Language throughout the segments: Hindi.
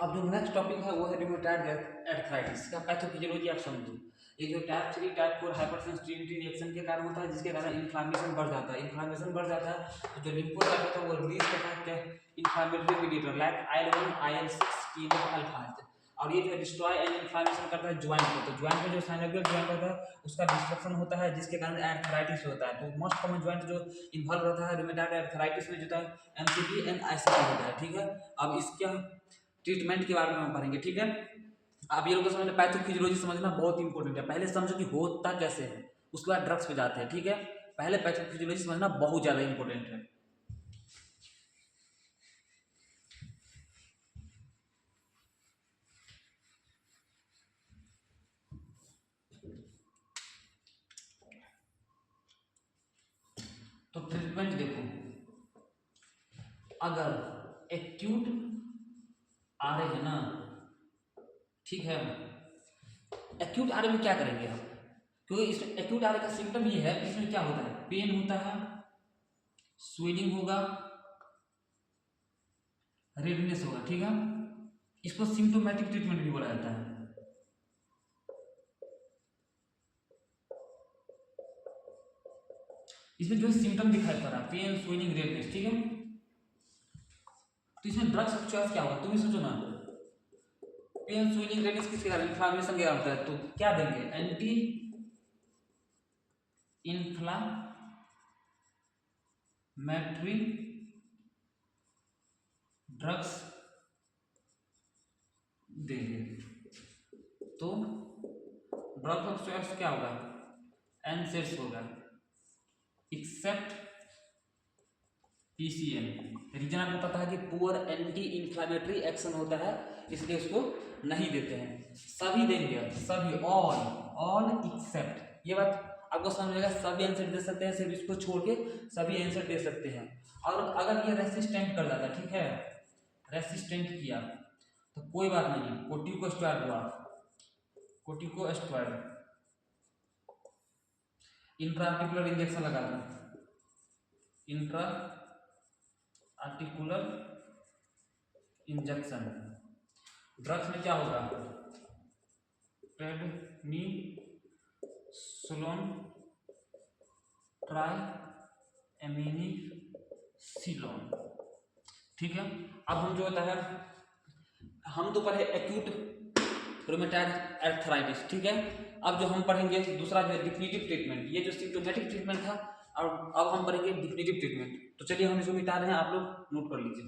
अब जो नेक्स्ट टॉपिक है वो है रूमेटॉइड आर्थराइटिस का पैथोफिजियोलॉजी। आप समझो, ये जो टाइप 3 टाइप 4 हाइपरसेंसिटिविटी रिएक्शन के कारण होता है, जिसके कारण इन्फ्लामेशन बढ़ जाता है। इन्फ्लामेशन बढ़ जाता है तो जो लिम्फोसाइट होता है वो रिलीज करता है क्या, inflammatory mediator like IL-1 IL-6 TNF alpha, और ये जो डिस्ट्रॉय एंड इन्फ्लामेशन करता है ज्वाइंट को। तो ज्वाइंट में जो साइनोवियल ज्वाइंट होता है उसका डिस्ट्रक्शन होता है, जिसके कारण आर्थराइटिस होता है। तो मोस्ट कॉमन ज्वाइंट जो इन्वॉल्व रहता है रूमेटॉइड आर्थराइटिस में जो है MCT एंड ICT होता है। ठीक है, अब इसके हम ट्रीटमेंट के बारे में हम पढ़ेंगे। ठीक है, अब ये लोग को समझना, पैथोफिजियोलॉजी समझना बहुत इंपॉर्टेंट है। पहले समझो कि होता कैसे है, उसके बाद ड्रग्स पे जाते हैं। ठीक है, पहले पैथोफिजियोलॉजी समझना बहुत ज्यादा इंपॉर्टेंट है। तो ट्रीटमेंट देखो, अगर एक्यूट आ रहे हैं ना, ठीक है, एक्यूट आ रहे में क्या करेंगे हम, क्योंकि इस एक्यूट आ रहे का सिम्टम ये है, इसमें क्या होता है, पेन होता है, स्वेलिंग होगा, रेडनेस होगा। ठीक है, इसको सिम्टोमेटिक ट्रीटमेंट भी बोला जाता है। इसमें जो सिम्टम दिखाई पड़ रहा है, पेन स्वेलिंग रेडनेस। ठीक है, तो इसमें ड्रग्स ऑफ चॉइस क्या होगा, तुम ही सोचो ना। पेन स्वेलिंग रेडनेस किसके कारण, इन्फ्लामेशन के कारण होता है, तो क्या देंगे, एंटी इन्फ्लामेटरी ड्रग्स देंगे। तो ड्रग्स ऑफ चॉइस क्या होगा, एनसेड्स होगा, एक्सेप्ट PCN। रीजन आपको पता है कि पुअर एंटी इन्फ्लामेटरी एक्शन होता है, इसलिए उसको नहीं देते हैं। सभी देंगे, सभी, ऑल एक्सेप्ट, ये बात आपको समझ आएगा। सभी आंसर दे सकते हैं, सिर्फ इसको छोड़ के सभी आंसर दे सकते हैं। और अगर ये रेसिस्टेंट कर जाता, ठीक है, रेसिस्टेंट किया तो कोई बात नहीं, कोर्टिकोस्टेरॉइड हुआ, कोर्टिकोस्टेरॉइड इंट्राआर्टिकुलर इंजेक्शन लगा दो, इंट्रा आर्टिकुलर इंजेक्शन। ड्रग्स में क्या होगा, प्रेडनिसोलोन, ट्राइएमिनिसिलोन। ठीक है, अब हम जो होता है, हम तो पढ़े एक्यूट रूमेटॉइड आर्थराइटिस। ठीक है, अब जो हम पढ़ेंगे दूसरा जो है डिफिनिटिव ट्रीटमेंट। ये जो सिम्टोमेटिक ट्रीटमेंट था, और अब हम पढ़ेंगे डिफिनिटिव ट्रीटमेंट। तो चलिए हम इसको मिटा रहे हैं, आप लोग नोट कर लीजिए।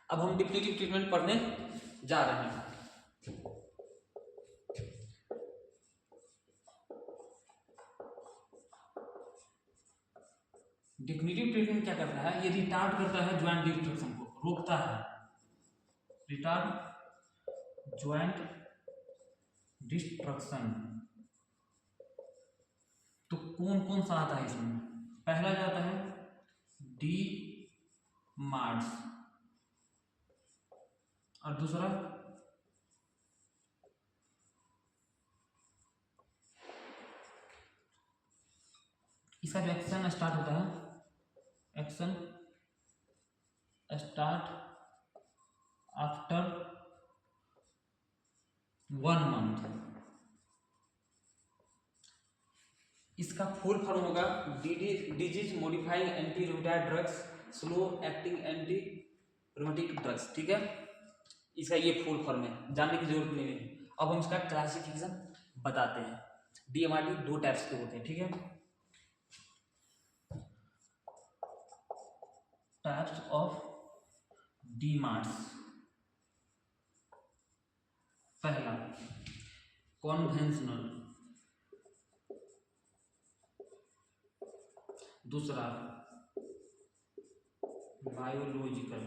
अब हम डिफिनिटिव ट्रीटमेंट पढ़ने जा रहे हैं। डिफिनिटिव ट्रीटमेंट क्या करता है, ये रिटार्ड करता है ज्वाइंट डिस्ट्रक्शन को, रोकता है, रिटार्ड ज्वाइंट डिस्ट्रक्शन। तो कौन कौन सा आता है इसमें, पहला जाता है डी मार्स, और दूसरा इसका जो एक्शन स्टार्ट होता है, एक्शन स्टार्ट आफ्टर 1 मंथ। इसका फुल फॉर्म होगा disease modifying anti rheumatoid drugs, slow acting anti rheumatic drugs. ठीक है, इसका ये फुल फॉर्म है, जानने की जरूरत नहीं है। अब हम इसका क्लासिफिकेशन बताते हैं। DMRD 2 टाइप्स के होते हैं। ठीक है, टाइप्स ऑफ DMARDs। पहला कॉन्वेंशनल, दूसरा बायोलॉजिकल।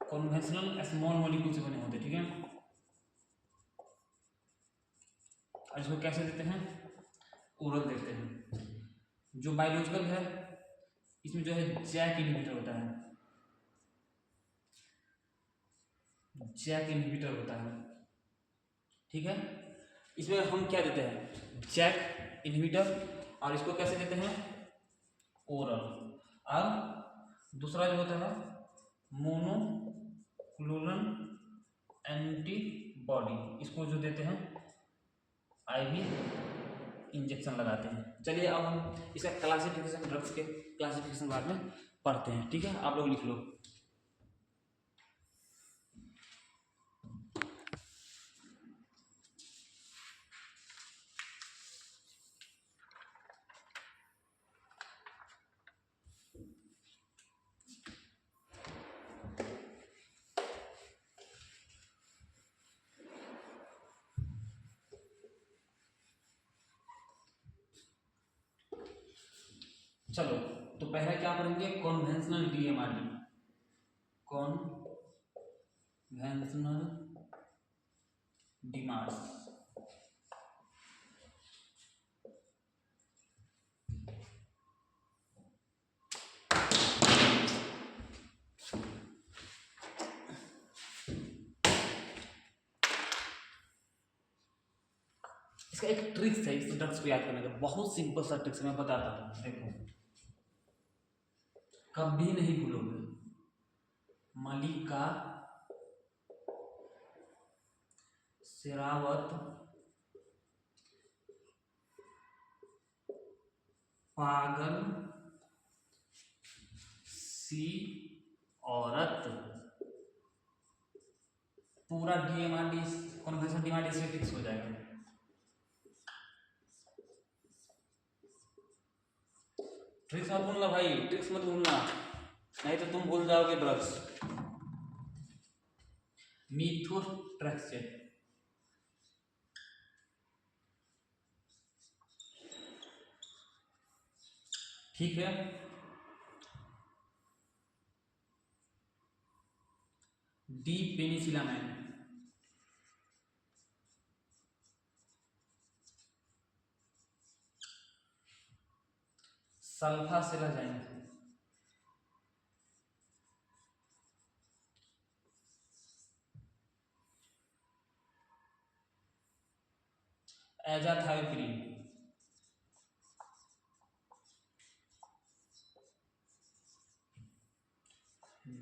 कॉन्वेंशनल स्मॉल मॉलिक्यूल से बने होते हैं। ठीक है, और इसको कैसे देते हैं, ओरल देते हैं। जो बायोलॉजिकल है, इसमें जो है जैक इनहिबिटर होता है, जैक इनहिबिटर होता है, ठीक है। इसमें हम क्या देते हैं, जैक इनहिबिटर, और इसको कैसे देते हैं, ओरल। और दूसरा जो होता है मोनोक्लोनल एंटीबॉडी, इसको जो देते हैं आईवी इंजेक्शन लगाते हैं। चलिए अब हम इसका क्लासिफिकेशन, ड्रग्स के क्लासिफिकेशन बाद में पढ़ते हैं, ठीक है। आप लोग लिख लो। चलो तो पहला क्या पढ़ेंगे, कॉन्वेंशनल डीएमआरडी। कॉन्वेंशनल डिमांड्स, इसका एक ट्रिक्स है इस ड्रग्स को याद करने का, बहुत सिंपल सा ट्रिक्स मैं बताता हूँ, देखो कभी नहीं भूलोगे। मलिका शेरावत पागल सी औरत, पूरा डीएमआरडी कॉन्वेंशनल डीएमआरडी से फिक्स हो जाएगा। ट्रिक्स मत भूलना भाई, ट्रिक्स मत भूलना, नहीं तो तुम भूल जाओगे ड्रग्स। मीथोट्रेक्सेट, ठीक है। D penicillamine, sulfasalazine, azathioprine,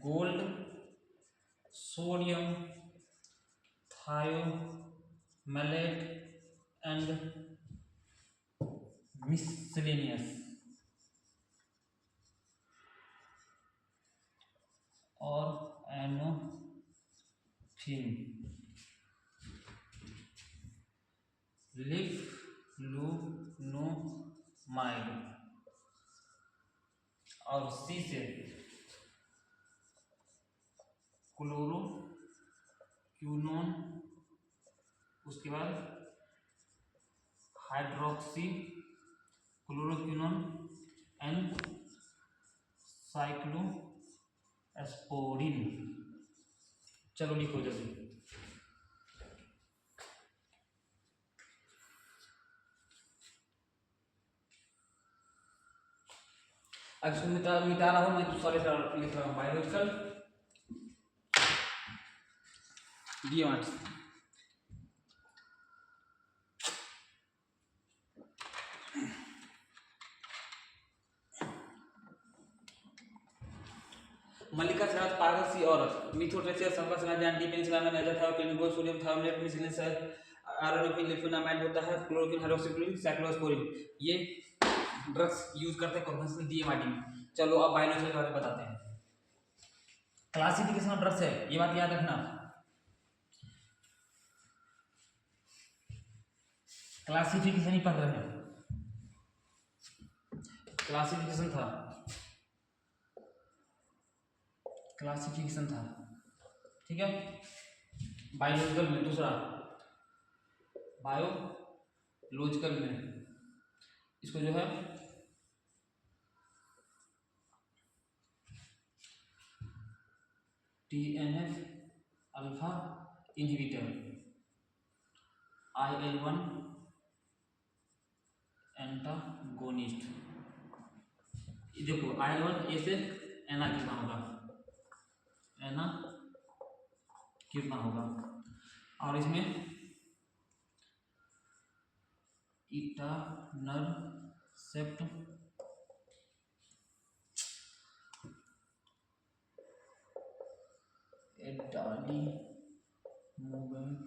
gold, sodium thiomalate and miscellaneous, और एनोफिन, लिफ्लुनोमाइड, और सी से क्लोरोक्विनोन, उसके बाद हाइड्रोक्सी क्लोरोक्विनोन एंड साइक्लोस्पोरिन। चलो लिखो जल्दी। अब इसको मिटा रहा हूँ मैं, तो सॉरी लिख रहा हूँ बायोलॉजिकल डीएमआरडी। मल्लिका शेरावत पागल सी औरत, methotrexate, sulfasalazine, D penicillamine, azathioprine, gold, sodium thiomalate, miscellaneous, auranofin, leflunomide होता है, क्लोरोक्विन, हाइड्रोक्सीक्लोरोक्विन, साइक्लोस्पोरिन, ये ड्रग्स यूज करते हैं कॉन्वेंशनल डीएमआरडी में। चलो अब बायोलॉजी के बारे में बताते हैं। क्लासिफिकेशन ऑफ ड्रग्स है, ये बात याद रखना। क्लासिफिकेशन ही पढ़ रहे हैं, क्लासिफिकेशन था, क्लासिफिकेशन था, ठीक है। बायोलॉजिकल में दूसरा, बायोलॉजिकल में इसको जो है TNF alpha inhibitor, IL-1 antagonist. देखो IL-1 ए से एना कितना होगा, एना कितना होगा। और इसमें इंटरसेप्ट एडाली मूवमेंट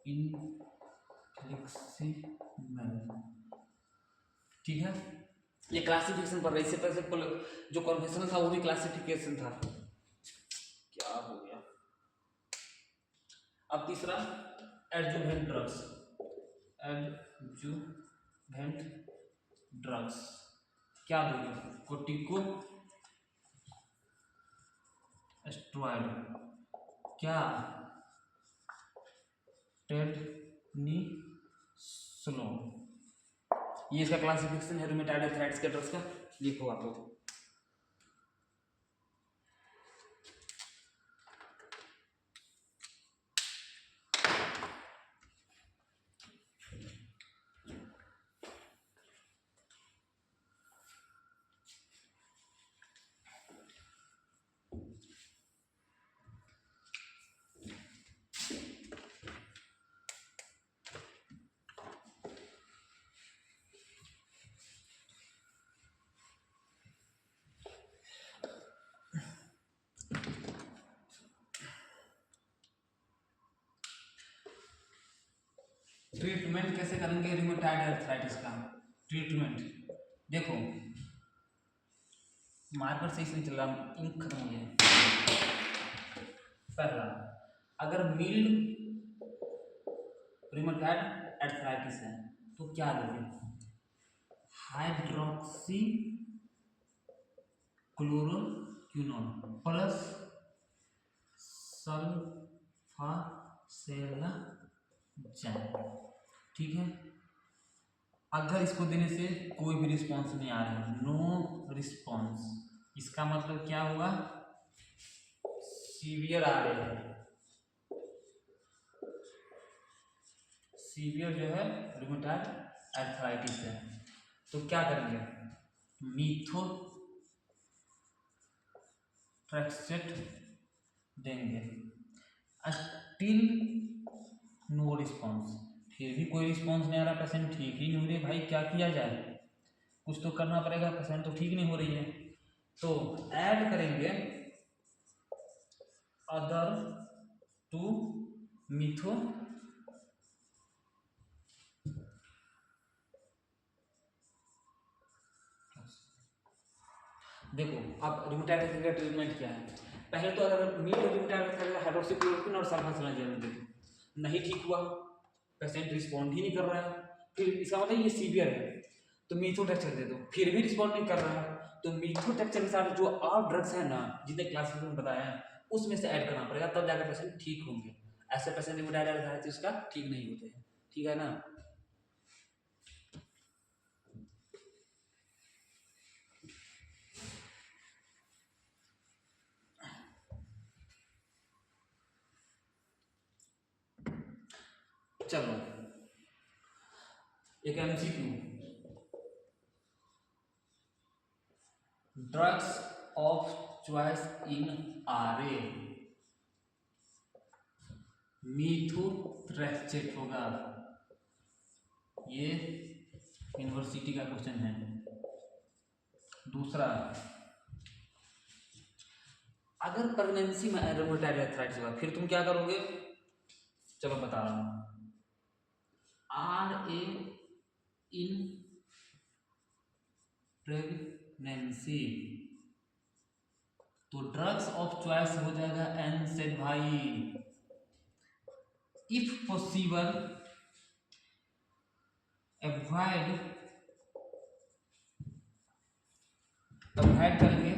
इनफ्लेक्सिबल, ठीक है। ये क्लासिफिकेशन पर इससे पहले जो कन्वेंशन था वो भी क्लासिफिकेशन था। क्या हो गया। अब तीसरा एडजुवेंट ड्रग्स। एडजुवेंट ड्रग्स क्या दोगे, कोर्टिको स्टेरॉइड, क्या टेडनीसोलोन। ये इसका क्लासिफिकेशन है रूमेटॉइड आर्थराइटिस के ड्रग्स का। लिखो आप लोग। ट्रीटमेंट कैसे करेंगे रूमेटॉइड आर्थराइटिस का। ट्रीटमेंट देखो, मार्कर सही से नहीं चल रहा, इंक खत्म हो गया। पहला, अगर मिल्ड रूमेटॉइड आर्थराइटिस है तो क्या लोगे, हाइड्रोक्सी क्लोरोक्विनोन प्लस सल्फासेलाज़ाइन, ठीक है। अगर इसको देने से कोई भी रिस्पॉन्स नहीं आ रहा है, नो रिस्पॉन्स, इसका मतलब क्या हुआ, सीवियर आ रहे हैं, सीवियर जो है रूमेटॉइड आर्थराइटिस है। तो क्या करेंगे, मीथोट्रेक्सेट देंगे। स्टिल नो रिस्पॉन्स, फिर भी कोई रिस्पॉन्स नहीं आ रहा, पेशेंट ठीक ही नहीं हो रही, भाई क्या किया जाए, कुछ तो करना पड़ेगा, पेशेंट तो ठीक नहीं हो रही है। तो ऐड करेंगे अदर टू मिथो, देखो अब रूमेटॉइड आर्थराइटिस का ट्रीटमेंट क्या है। पहले तो अगर मिल्ड रूमेटॉइड आर्थराइटिस हाइड्रोक्सीक्लोरोक्विन और सल्फासेलाज़ाइन देखो, नहीं ठीक हुआ, पेशेंट रिस्पॉन्ड ही नहीं कर रहा है, फिर इसका मतलब ये सीवियर है, तो मीथोट्रेक्सेट दे दो, फिर भी रिस्पॉन्ड नहीं कर रहा है, तो मीथोट्रेक्सेट के साथ जो और ड्रग्स है ना, जितने क्लासिफिकेशन में बताया है उसमें से ऐड करना पड़ेगा, तब जाकर पेशेंट ठीक होंगे। ऐसे पेशेंट रूमेटॉइड आर्थराइटिस का ठीक नहीं होते हैं, ठीक है ना। चलो एक MCQ, drugs of choice in RA, मीथोट्रेक्सेट होगा, ये यूनिवर्सिटी का क्वेश्चन है। दूसरा, अगर प्रेगनेंसी में रूमेटॉइड आर्थराइटिस हुआ फिर तुम क्या करोगे, चलो बता रहा हूँ। RA इन प्रेगनेंसी, तो ड्रग्स ऑफ चॉइस हो जाएगा NSAID भाई। इफ पॉसिबल अवॉइड करेंगे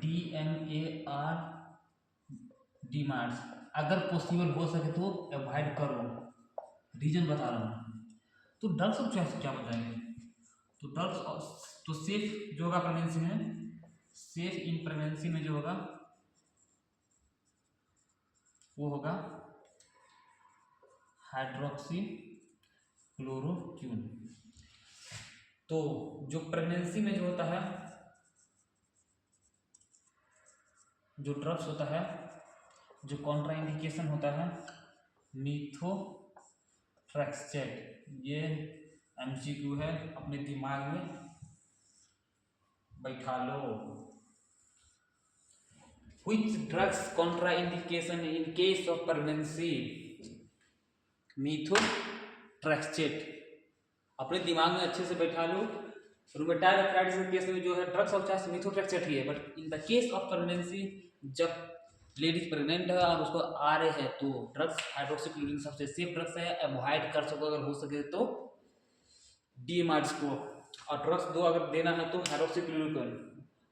DMAR DMARS, अगर पॉसिबल हो सके तो अवॉइड करो, रीजन बता रहा हूँ। तो ड्रग्स ऑफ चॉइस क्या बताएंगे, तो ड्रग्स तो सेफ जो होगा प्रेगनेंसी में, सेफ इन प्रेगनेंसी में जो होगा वो होगा हाइड्रोक्सी क्लोरोक्विन। तो जो प्रेगनेंसी में जो होता है, जो ड्रग्स होता है जो कॉन्ट्राइंडिकेशन होता है मीथोट्रेक्सेट, ये एमसीक्यू है, अपने दिमाग में बैठा लो। Which drugs contraindication in case of pregnancy? मीथोट्रेक्सेट, अपने दिमाग में अच्छे से बैठा लो। रूमेटॉइड आर्थराइटिस के केस में जो है ड्रग्स ऑफ चॉइस मीथोट्रेक्सेट ही है, but in the case of pregnancy, जब लेडीज प्रेग्नेंट है और उसको आ रहे हैं, तो ड्रग्स हाइड्रोक्सीक्लोरोक्विन सबसे सेफ ड्रग्स है, अवॉइड कर सको अगर हो सके तो डीएमआरएस को, और ड्रग्स दो अगर देना है तो हाइड्रोक्सीक्लोरोक्विन।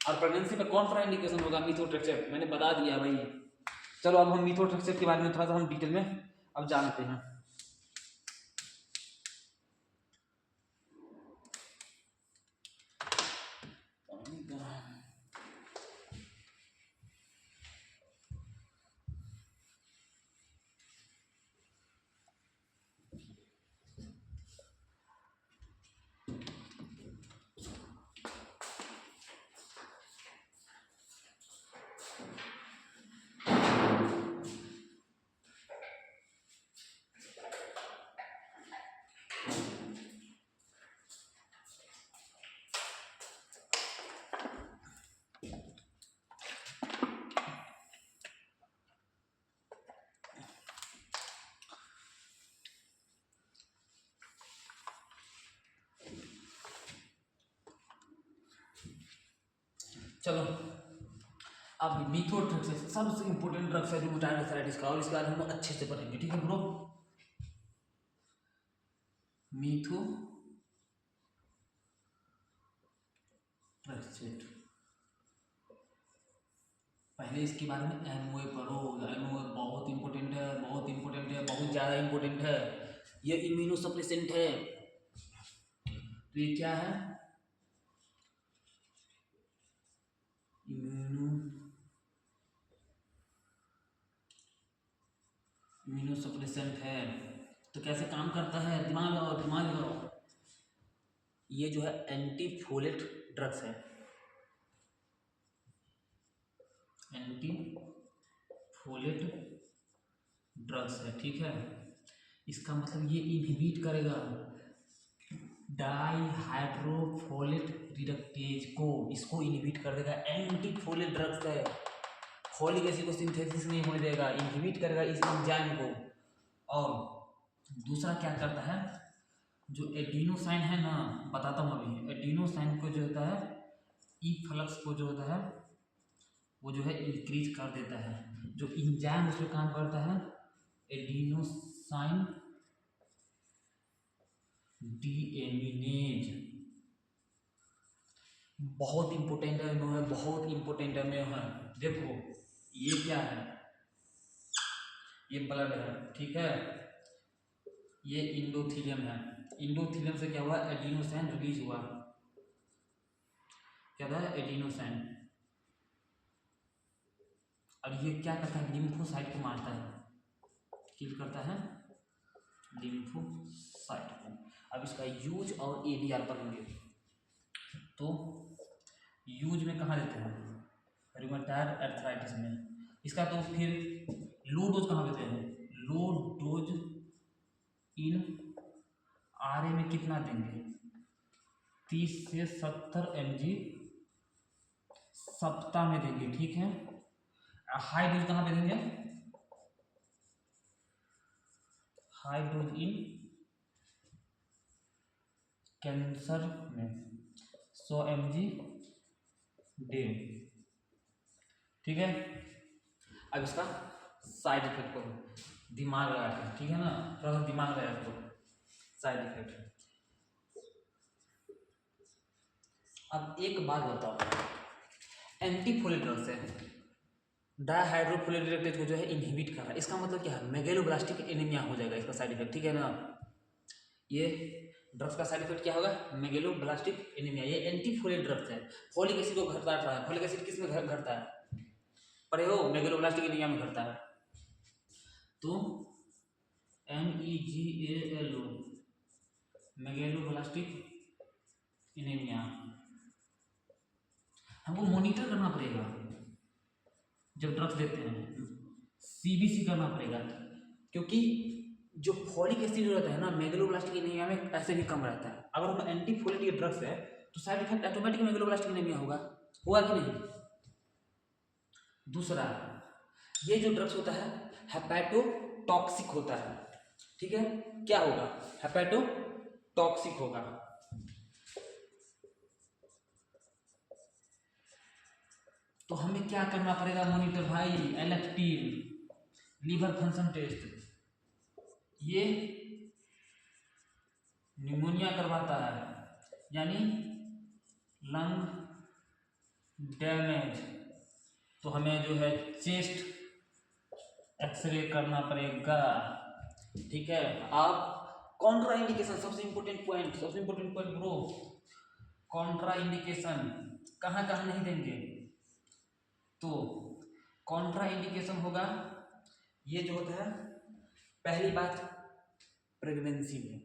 और प्रेगनेंसी में कौन सा इंडिकेशन होगा? मीथोट्रेक्सेट, मैंने बता दिया भाई। चलो अब हम मीथोट्रेक्सेट के बारे में थोड़ा सा हम डिटेल में अब जानते हैं। चलो अब मीथोट्रेक्सेट सबसे इंपॉर्टेंट ड्रग्स है रूमेटॉइड आर्थराइटिस का, और इसके बारे में हम अच्छे से पढ़ेंगे, ठीक है ब्रो। मीथोट्रेक्सेट, पहले इसके बारे में एमओए पढ़ो। एमओए बहुत इंपॉर्टेंट है, बहुत इंपॉर्टेंट है, बहुत ज़्यादा इंपॉर्टेंट है। ये इम्यूनोसप्रेसेंट है। तो ये क्या है? इम्यूनोसप्रेसेंट है। तो कैसे काम करता है? दिमाग लगाओ, दिमाग लगाओ। ये जो है एंटीफोलेट ड्रग्स है, एंटीफोलेट ड्रग्स है, ठीक है। इसका मतलब ये इनहिबिट करेगा डाईहाइड्रोफोलेट रिडक्टेज को, इसको इनहिबिट कर देगा। एंटीफोलेट ड्रग्स है, फोलिक एसिड को सिंथेसिस नहीं होने देगा, इनहिबिट करेगा इस एंजाइम को। और दूसरा क्या करता है, जो एडिनोसाइन है ना, बताता हूँ अभी। एडिनोसाइन को जो होता है, इफ्लक्स को जो होता है वो जो है इंक्रीज कर देता है। जो एंजाइम उस पर काम करता है एडिनोसाइन डीएमिनेज, बहुत इंपॉर्टेंट है, बहुत इंपॉर्टेंट है। देखो ये क्या है? ये ब्लड है, ठीक है। ये इंडोथीलियम है। इंडोथीलियम से क्या हुआ? एडिनोसाइन रिलीज हुआ। क्या था? एडिनोसाइन। और ये क्या करता है? लिम्फोसाइट को मारता है, किल करता है लिम्फोसाइट को। अब इसका यूज और एडीआर पढ़ेंगे। तो यूज में कहाँ देते हैं? रूमेटॉइड आर्थराइटिस में। इसका तो फिर लो डोज कहाँ देते हैं? लो डोज इन आरए में कितना देंगे? 30 से 70 mg सप्ताह में देंगे, ठीक है। हाई डोज कहाँ पे देंगे? हाई डोज इन कैंसर में 100 mg डे, ठीक है। अब इसका साइड इफेक्ट करो, दिमाग लगा कर, ठीक है ना, थोड़ा सा दिमाग लगा करो। साइड इफेक्ट, अब एक बात बताओ, एंटीफोलेट ड्रग्स है, डायहाइड्रोफोलेट रिडक्टेज को जो है इनहिबिट कर रहा है। इसका मतलब क्या है? मेगेलोब्लास्टिक एनीमिया हो जाएगा इसका साइड इफेक्ट, ठीक है ना। ये ड्रग्स का साइड इफेक्ट क्या होगा? Megaloblastic anaemia. ये एंटीफोलेट ड्रग्स है, फोलिक एसिड को घटता है। फोलिक एसिड किस में घटता है? पढ़े हो? मेगेलोब्लास्टिक एनीमिया में घटता है। तो MEGALO, मेगेलोब्लास्टिक एनीमिया, हमको मॉनिटर करना पड़ेगा जब ड्रग्स देते हैं। CBC करना पड़ेगा, क्योंकि जो फॉलिक एसिड रहता है ना मेगलोब्लास्टिक एनीमिया में ऐसे भी कम रहता है। अगर हम एंटी फोलिक ड्रग्स है तो side effect automatic megaloblastic anaemia होगा कि नहीं। दूसरा, ये जो ड्रग्स होता है हेपेटोटॉक्सिक होता है, ठीक है। क्या होगा? हेपेटोटॉक्सिक होगा। तो हमें क्या करना पड़ेगा मॉनिटर भाई? LFT लीवर फंक्शन टेस्ट, ये निमोनिया करवाता है, यानी लंग डैमेज, तो हमें जो है चेस्ट एक्सरे करना पड़ेगा, ठीक है। आप कॉन्ट्रा इंडिकेशन, सबसे important point bro, Contra indication कहाँ कहाँ नहीं देंगे? तो कॉन्ट्रा इंडिकेशन होगा ये जो होता है, पहली बात प्रेगनेंसी में,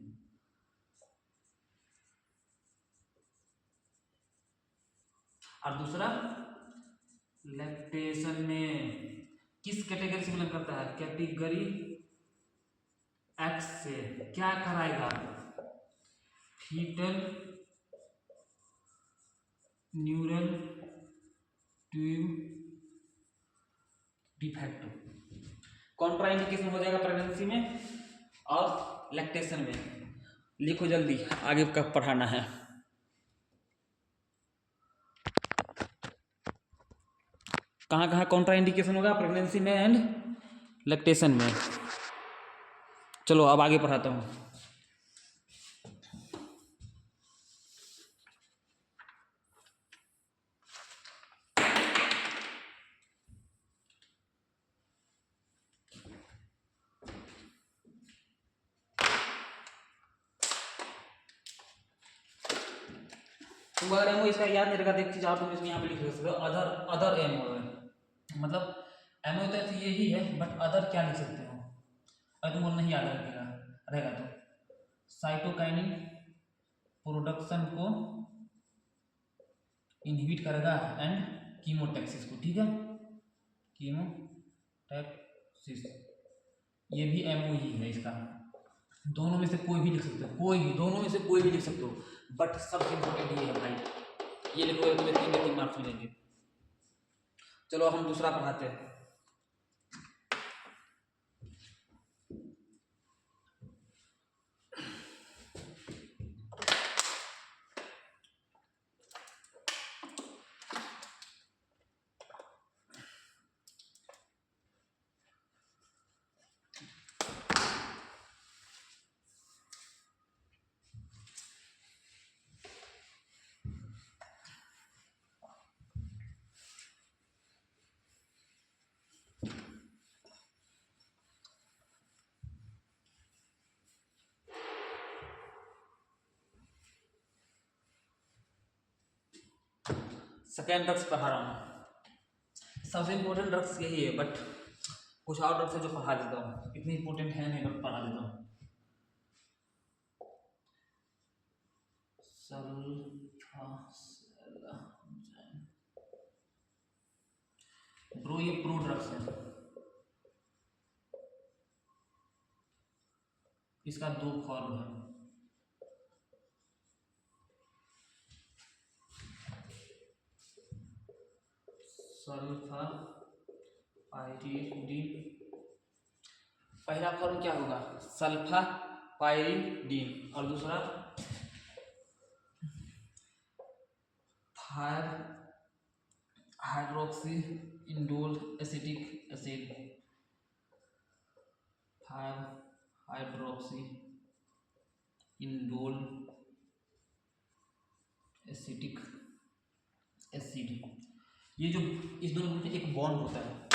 और दूसरा लैक्टेशन में। किस कैटेगरी से बिलोंग करता है? कैटेगरी एक्स से। क्या कराएगा? Fetal neural tube defect. Contraindication हो जाएगा प्रेगनेंसी में और लैक्टेशन में। लिखो जल्दी, आगे कब पढ़ाना है। कहाँ कहाँ कॉन्ट्रा इंडिकेशन होगा? प्रेगनेंसी में एंड लैक्टेशन में। चलो अब आगे पढ़ाता हूँ। तुम अगर एमओ इसका याद नहीं रखा, एक चीज आप तुम इसमें यहाँ पे लिख सकते हो, अदर एमओ है, मतलब एमओ तो यही है, बट अदर क्या लिख सकते हो अगर तुमको नहीं याद रहेगा तो। साइटोकाइनिन प्रोडक्शन को इनहिबिट करेगा एंड कीमोटैक्सिस को, ठीक है, कीमोटैक्सिस, ये भी एमओ ही है इसका। दोनों में से कोई भी लिख सकते हो, दोनों में से कोई भी लिख सकते हो, बट सबसे इंपॉर्टेंट ये है भाई, ये लिखोगे तुम्हें 3 मार्क्स मिलेंगे। चलो हम दूसरा पढ़ाते हैं। सेकेंड ड्रग्स पढ़ा रहा हूँ। सबसे इम्पोर्टेंट ड्रग्स यही है, बट कुछ और ड्रग्स है जो पढ़ा देता हूँ, इतनी इम्पोर्टेंट है नहीं बट पढ़ा देता हूँ। ब्रो ये प्रो ड्रग्स है, इसका 2 फॉर्म है। सल्फापाइरिडिन, पहला फॉर्म क्या होगा? सल्फापाइरिडिन, और दूसरा five hydroxy indole acetic acid, five hydroxy indole acetic acid. ये जो इस दोनों के बीच एक बॉन्ड होता है,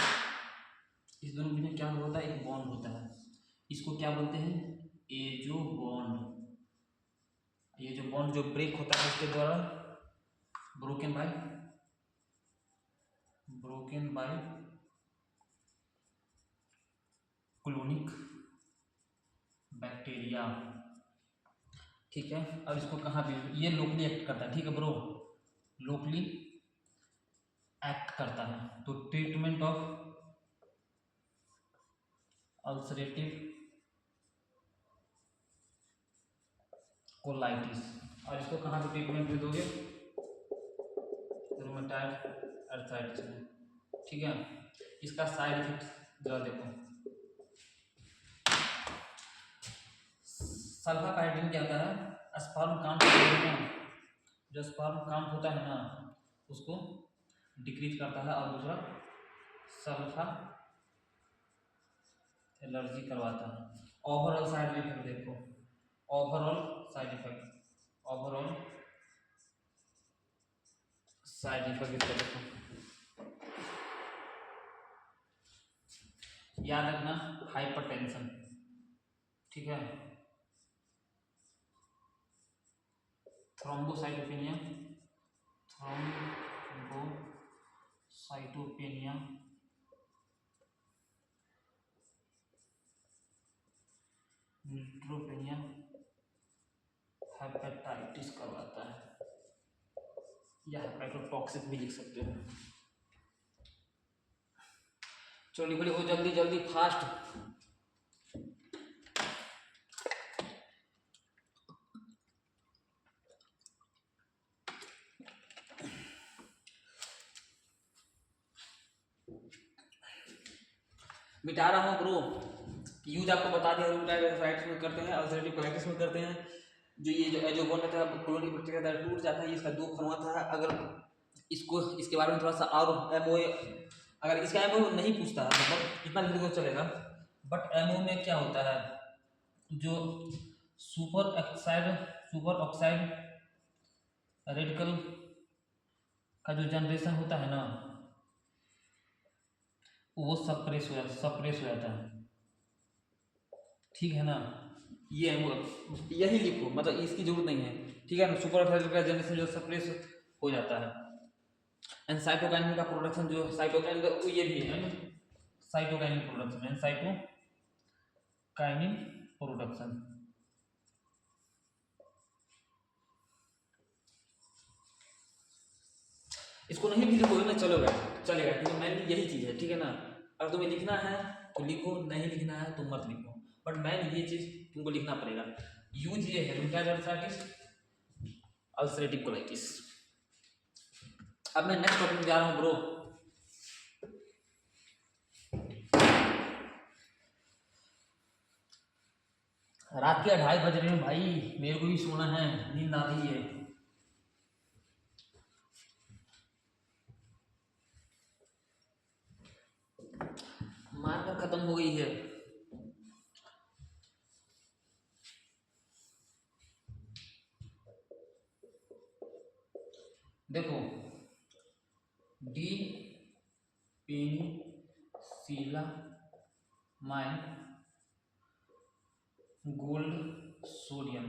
इस दोनों के बीच क्या होता है? एक बॉन्ड होता है, इसको क्या बोलते हैं? Azo bond. ये जो बॉन्ड जो ब्रेक होता है इसके द्वारा ब्रोकन बाय क्लोनिक बैक्टीरिया, ठीक है। अब इसको कहाँ भी ये लोकली एक्ट करता है, ठीक है ब्रो, लोकली एक्ट करता है। तो ट्रीटमेंट ऑफ अल्सरेटिव कोलाइटिस। और इसको कहाँ पे ट्रीटमेंट में दोगे? रूमेटॉइड अर्थराइटिस में, ठीक है। इसका साइड इफेक्ट जरा देखो। सल्फापाइरिडिन क्या होता है? स्पर्म काउंट जो स्पर्म काउंट होता है ना उसको डिक्रीज करता है, और दूसरा सल्फा एलर्जी करवाता है। ओवरऑल साइड इफेक्ट देखो, ओवरऑल साइड इफेक्ट इसका देखो। याद रखना हाइपरटेंशन, ठीक है। थ्रोम्बोसाइटोपेनिया न्यूट्रोपेनिया हेपेटाइटिस करवाता है, या हेपेटोटॉक्सिक भी लिख सकते हो। चलो लिखो लिखो जल्दी जल्दी फास्ट। मिटा रहा हूँ ब्रो। यूज आपको बता दिया, रूमेटॉइड अर्थराइटिस में करते हैं, अल्सरेटिव कोलाइटिस में करते हैं। जो ये जो बोन रहता है कॉलोनी बैक्टीरिया द्वारा टूट जाता है, इसका 2 फर्मा था। अगर इसको इसके बारे में थोड़ा सा और एमओ, अगर इसका एमओ नहीं पूछता, मतलब इतना लिख दो चलेगा, बट एमओ में क्या होता है, जो सुपर ऑक्साइड रेडिकल का जो जनरेशन होता है ना, वो सप्रेस हो जाता है, ठीक है ना। ये यही लिखो, मतलब इसकी जरूरत नहीं है, ठीक है ना। सुपर ऑक्साइड का जनरेशन जो सप्रेस हो जाता है, एंड साइटोकाइनिन का प्रोडक्शन, जो साइटोकाइनिन ये भी है cytokinin production, and cytokinin production. इसको नहीं भी लिखोगे ना चलेगा, क्योंकि मैन यही चीज़ है, ठीक है ना। अगर तुम्हें लिखना है तो लिखो, नहीं लिखना है तो मत लिखो, बट मैन ये चीज़ तुमको लिखना पड़ेगा। यूज ये है रूमेटॉइड अर्थराइटिस, अल्सरेटिव कोलाइटिस। अब मैं नेक्स्ट टॉपिक में जा रहा हूँ ब्रो। रात के 2:30 बज रहे हैं भाई, मेरे को भी सोना है, नींद आ रही है। मार्कर खत्म हो गई है। देखो डी पेनिसिलामाइन गोल्ड सोडियम,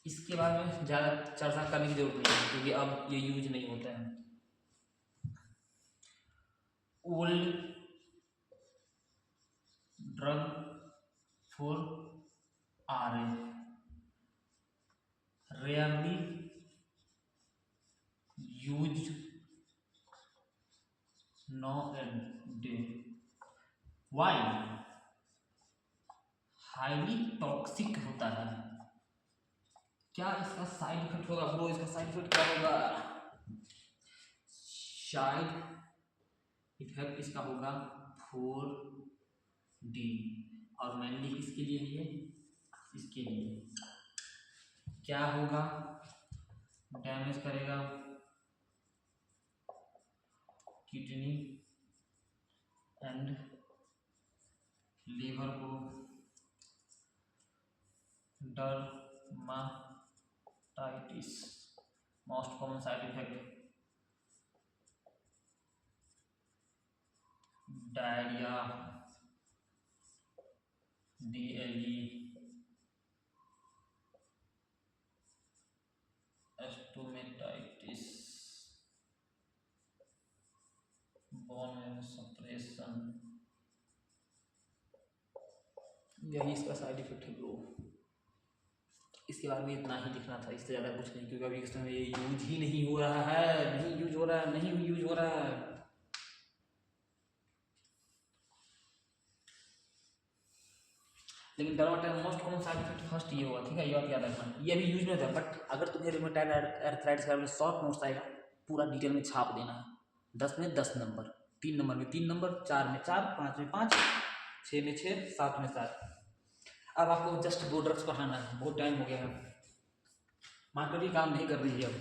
इसके बारे में ज़्यादा चर्चा करने की जरूरत नहीं है, क्योंकि अब ये यूज नहीं होता है। Old drug for RA, rarely use nowadays, why highly toxic होता है। क्या इसका साइड इफेक्ट होगा ब्रो? इसका साइड इफेक्ट क्या होगा? साइड इफेक्ट इसका होगा 4D, और मेनली किसके लिए है? इसके लिए क्या होगा? डैमेज करेगा किडनी एंड लीवर को, dermatitis most common side effect, diarrhoea, DLE, stomatitis, bone marrow suppression, यही इसका साइड इफेक्ट है ब्रो। इसके बारे में इतना ही लिखना था, इससे ज़्यादा कुछ नहीं, क्योंकि अभी इस समय ये यूज ही नहीं हो रहा है, नहीं यूज हो रहा है। लेकिन dermatitis most common side effect first ये होगा, ठीक है, ये बात याद रखना। ये अभी यूज नहीं होता, बट अगर तुम्हें रूमेटाइड अर्थराइटिस के बारे में शॉर्ट नोट्स आएगा, पूरा डिटेल में छाप देना है। 10 में 10 नंबर, 3 नंबर में 3 नंबर, 4 में 4, 5 में 5, 6 में 6, 7 में 7। अब आपको जस्ट 2 ड्रग्स पढ़ाना है, बहुत टाइम हो गया है, मार्केट भी काम नहीं कर रही है अब।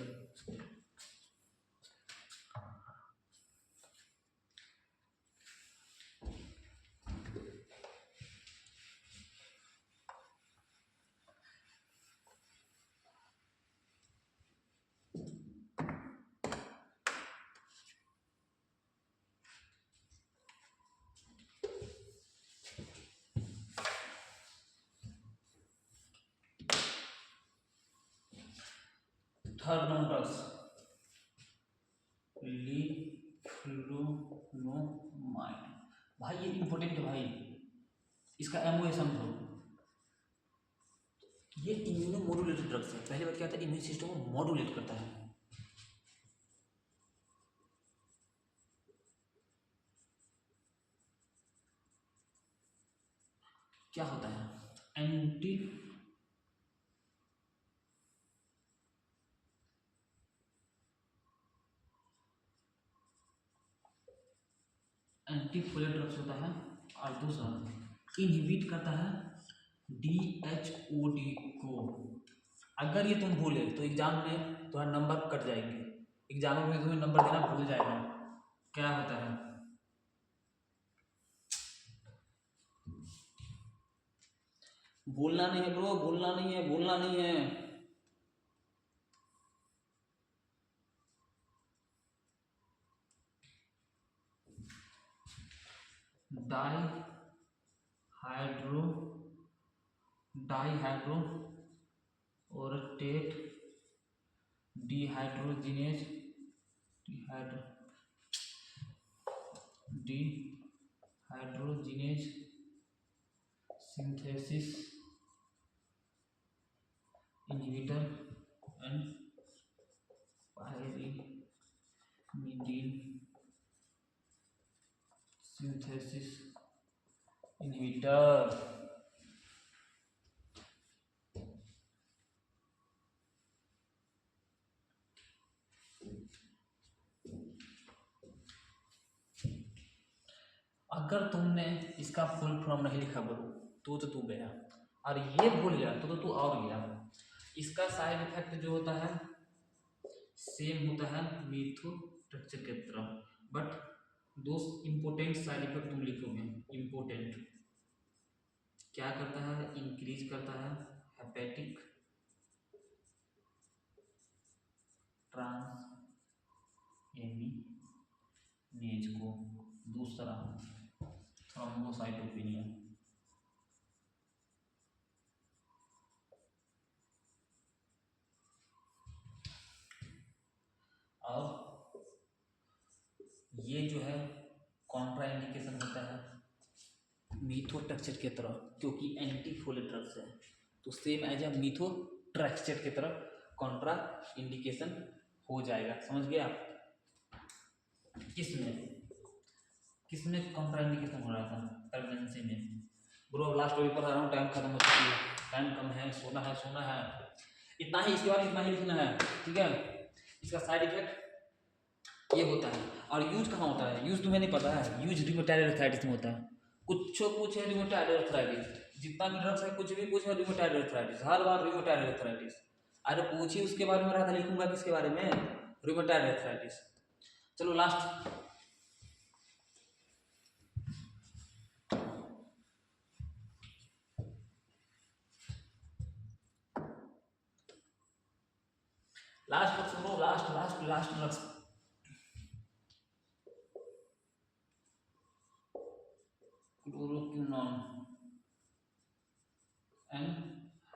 Third non drugs leflunomide. भाई ये इंपॉर्टेंट है भाई, इसका एमओ समझो। ये इम्यूनो मॉड्यूलेटेड ड्रग्स है। पहली बात क्या होता है, इम्यून सिस्टम को मॉड्यूलेट करता है। क्या होता है, एंटीफोलियर ड्रग्स होता है। और दूसरा इनहिबिट करता है DHOD को। अगर ये तुम भूले तो एग्जाम में तुम्हारा नंबर कट जाएंगे, एग्जाम में तुम्हें नंबर देना भूल जाएगा। क्या होता है, बोलना नहीं है ब्रो, बोलना नहीं है, बोलना नहीं है। Dihydro orotate dehydrogenase dehydrogenase synthesis inhibitor and pyrimidine synthesis inhibitor. अगर तुमने इसका फुल फॉर्म नहीं लिखा ब्रो तो तू गया, और ये भूल गया तो तू और गया। इसका साइड इफेक्ट जो होता है सेम होता है मीथोट्रेक्सेट की तरह, बट दो इम्पोर्टेंट साइड इफेक्ट तुम लिखोगे। इम्पोर्टेंट क्या करता है, इंक्रीज करता है हेपेटिक ट्रांसएमिनेज को। दूसरा थ्रोम्बोसाइटोपेनिया। और ये जो है कॉन्ट्रा इंडिकेशन होता है मीथोट्रेक्सेट की तरह, क्योंकि एंटीफोलिक ड्रग्स है, तो सेम एज ए मीथोट्रेक्सेट की तरह कॉन्ट्रा इंडिकेशन हो जाएगा। समझ गए आप? किसमें कॉन्ट्रा इंडिकेशन हो रहा था? प्रेगनेंसी में। ब्रो लास्ट वीक पर आ रहा हूँ, टाइम खत्म हो चुकी है, टाइम कम है, सोना है, सोना है। इतना ही, इसके बाद इतना ही लिखना है, ठीक है। इसका साइड इफेक्ट ये होता है। और यूज कहाँ होता है, यूज तुम्हें नहीं पता है, यूज रिमोटाइड अर्थराइटिस में होता है। कुछ है रिमोटाइड अर्थराइटिस, जितना भी ड्रग्स है कुछ है रिमोटाइड अर्थराइटिस, हर बार रिमोटाइड अर्थराइटिस। अरे पूछिए उसके बारे में रहा था, लिखूंगा किसके बारे में, रिमोटाइड अर्थराइटिस। चलो लास्ट पर सुनो, लास्ट ड्रग्स क्लोरोक्विनोन एंड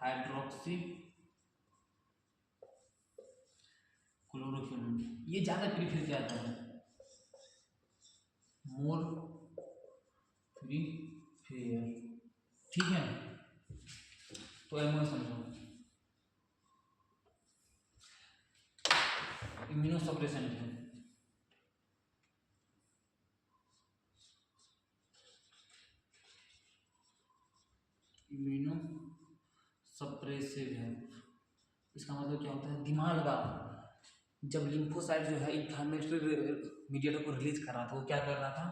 हाइड्रोक्सी क्लोरोक्विनोन। ये ज्यादा प्रीफर किया जाता है, मोर प्रीफेयर, ठीक है। तो एमओ समझो, इम्यूनोसप्रेसेंट है। इम्यूनो सप्रेसिव है। इसका मतलब क्या होता है, दिमाग लगा। जब लिम्फोसाइट जो है इन्फ्लामेटरी मीडिएटर को रिलीज कर रहा था, वो क्या कर रहा था,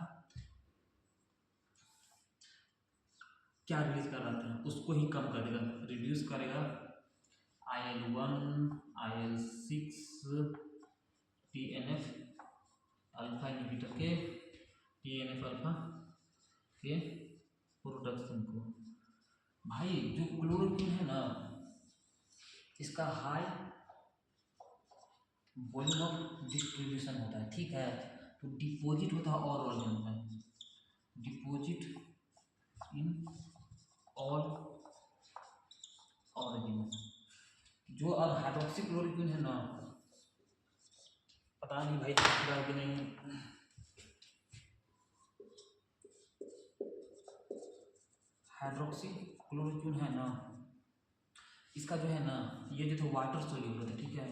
क्या रिलीज कर रहा था, उसको ही कम कर देगा, रिड्यूस करेगा। IL-1, IL-6, TNF alpha inhibitor के TNF अल्फा के प्रोडक्शन को। भाई जो क्लोरोक्विन है ना, इसका हाई वॉल्यूम ऑफ डिस्ट्रीब्यूशन होता है, ठीक है। तो डिपॉजिट होता है और ऑर्गन में, डिपॉजिट इन ऑल ऑर्गन। जो अब हाइड्रोक्सी क्लोरोक्विन है ना, पता नहीं भाई दिखेगा कि नहीं, हाइड्रोक्सी क्लोरोक्विन है ना, इसका जो है ना, ये जो तो वाटर सोल्यूबल होता है, ठीक है,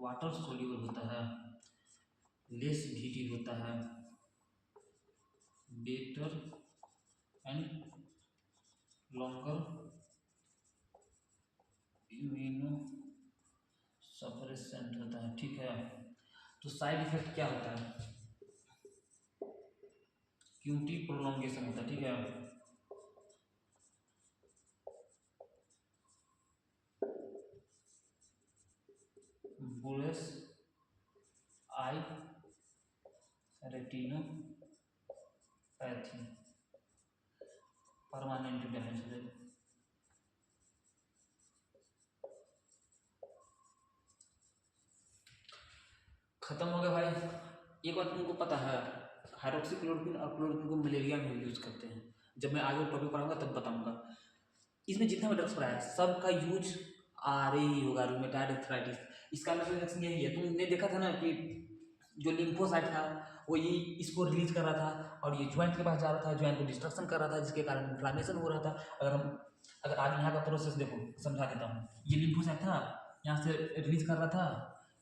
वाटर सोल्यूबल होता है, लेस वीटी होता है, better and longer immuno suppressant होता है, ठीक है। तो साइड इफेक्ट क्या होता है, क्यूटी प्रोलोंगेशन होता है, ठीक है। बुलेस आई रेटिनोपैथी, परमानेंट डैमेज हो जाएगा। खत्म हो गया भाई। एक बात तुमको पता है, हाइड्रोक्सी क्लोरोक्विन और क्लोरोक्विन को मलेरिया में यूज करते हैं। जब मैं आगे टॉपिक पढ़ाऊंगा तब बताऊंगा। इसमें जितना भी ड्रग्स पढ़ा है सबका यूज ही होगा, रूमेटाइड आर्थराइटिस। इसका मतलब यही है, तुमने देखा था ना कि जो लिम्फोसाइट था वो ये इसको रिलीज कर रहा था और ये ज्वाइंट के पास जा रहा था, ज्वाइंट को डिस्ट्रक्शन कर रहा था, जिसके कारण इन्फ्लामेशन हो रहा था। अगर आज यहाँ का प्रोसेस देखो, समझा देता हूँ। ये लिम्फोसाइट था, यहाँ से रिलीज कर रहा था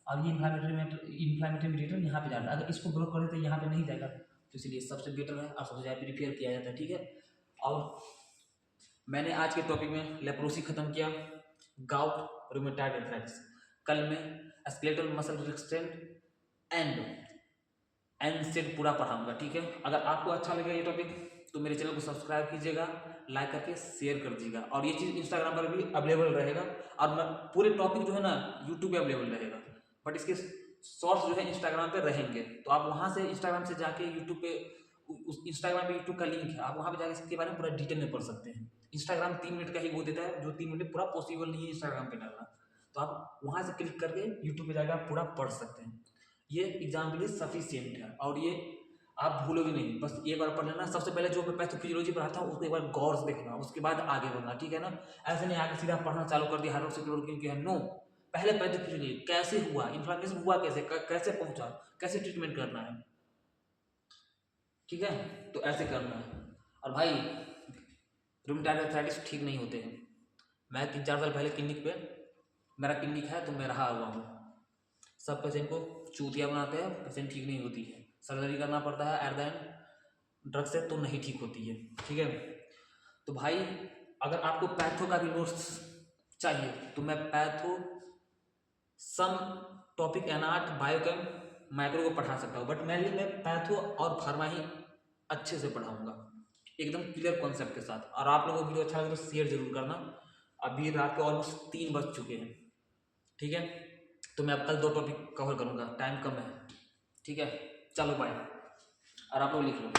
और ये इन्फ्लामेटरी मीडिएटर यहाँ पे जा रहा है। अगर इसको ब्लॉक कर देते यहाँ पे नहीं जाएगा, तो इसलिए सबसे बेटर है और सबसे ज़्यादा प्रिपेयर किया जाता है, ठीक है। और मैंने आज के टॉपिक में लेप्रोसी खत्म किया, गाउट, रूमेटाइड आर्थराइटिस। कल मैं स्केलेटल मसल रिस्ट्रेंट एंड एनसेड पूरा पढ़ाऊंगा, ठीक है। अगर आपको अच्छा लगे ये टॉपिक तो मेरे चैनल को सब्सक्राइब कीजिएगा, लाइक करके शेयर कर दीजिएगा। और ये चीज़ इंस्टाग्राम पर भी अवेलेबल रहेगा और मैं पूरे टॉपिक जो है ना यूट्यूब पे अवेलेबल रहेगा, बट इसके शॉर्ट्स जो है इंस्टाग्राम पे रहेंगे। तो आप वहाँ से इंस्टाग्राम से जाके यूट्यूब पे, उस इंस्टाग्राम पे यूट्यूब का लिंक है, आप वहाँ पे जाके इसके बारे में पूरा डिटेल में पढ़ सकते हैं। इंस्टाग्राम 3 मिनट का ही वो देता है, जो 3 मिनट पूरा पॉसिबल नहीं है इंस्टाग्राम पे डालना। तो आप वहाँ से क्लिक करके यूट्यूब पे जाकर आप पूरा पढ़ सकते हैं। ये एग्जाम के लिए सफिशियंट है और ये आप भूलोगे नहीं। बस एक बार पढ़ लेना। सबसे पहले जो मैं पैथोफिजियोलॉजी पढ़ाता हूँ उसको एक बार गौर से देखना, उसके बाद आगे बढ़ना, ठीक है ना। ऐसे नहीं आगे सीधा पढ़ना चालू कर दिया हाइड्रोक्सी क्लोरोक्विन की है, नो। पहले पैथोफिजियोलॉजी कैसे हुआ, इन्फ्लेमेशन हुआ कैसे, कैसे पहुंचा, कैसे ट्रीटमेंट करना है, ठीक है। तो ऐसे करना है। और भाई रूमेटाइड आर्थराइटिस ठीक नहीं होते हैं। मैं 3-4 साल पहले क्लिनिक पे, मेरा क्लिनिक है तो मैं रहा हुआ हूँ। सब पेशेंट को चूतिया बनाते हैं, पेशेंट ठीक नहीं होती है, सर्जरी करना पड़ता है, एट द एंड ड्रग से तो नहीं ठीक होती है, ठीक है। तो भाई अगर आपको पैथो का भी नोट्स चाहिए तो मैं patho, some topic anat, biochem, micro को पढ़ा सकता हूँ, बट मेनली मैं पैथो और फार्मा ही अच्छे से पढ़ाऊँगा, एकदम क्लियर कॉन्सेप्ट के साथ। और आप लोगों को वीडियो अच्छा लगे तो शेयर जरूर करना। अभी रात के ऑलमोस्ट 3 बज चुके हैं, ठीक है। तो मैं अब कल 2 टॉपिक कवर करूँगा, टाइम कम है, ठीक है। चलो बाय। और आप लोग लिख लो।